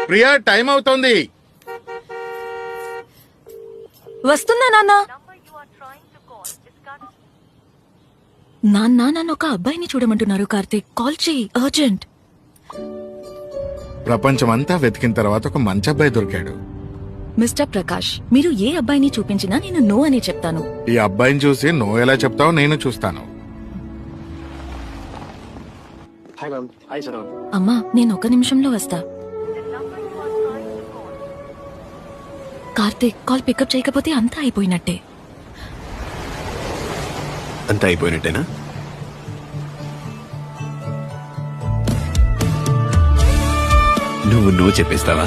Priya time అవుతోంది. వస్తుందా నాన్న? నాన్న నన్ను ఒక అబ్బాయిని చూడమంటున్నారు. కార్తీక్ కాల్ చేయి, అర్జెంట్. ప్రపంచమంతా వెతికిన తర్వాత ఒక మంచి అబ్బాయి దొరికాడు. మిస్టర్ ప్రకాష్, మీరు ఏ అబ్బాయిని చూపించినా నేను నో అని చెప్తాను. ఈ అబ్బాయిని చూసి నువ్వు ఎలా చెప్తావో నేను చూస్తాను. అమ్మా, నేను ఒక నిమిషంలో వస్తా. కార్తీక్ కాల్ పికప్ చేయకపోతే అంతా అయిపోయినట్టే. అంతా అయిపోయినట్టేనా? నువ్వు చెప్పేస్తావా?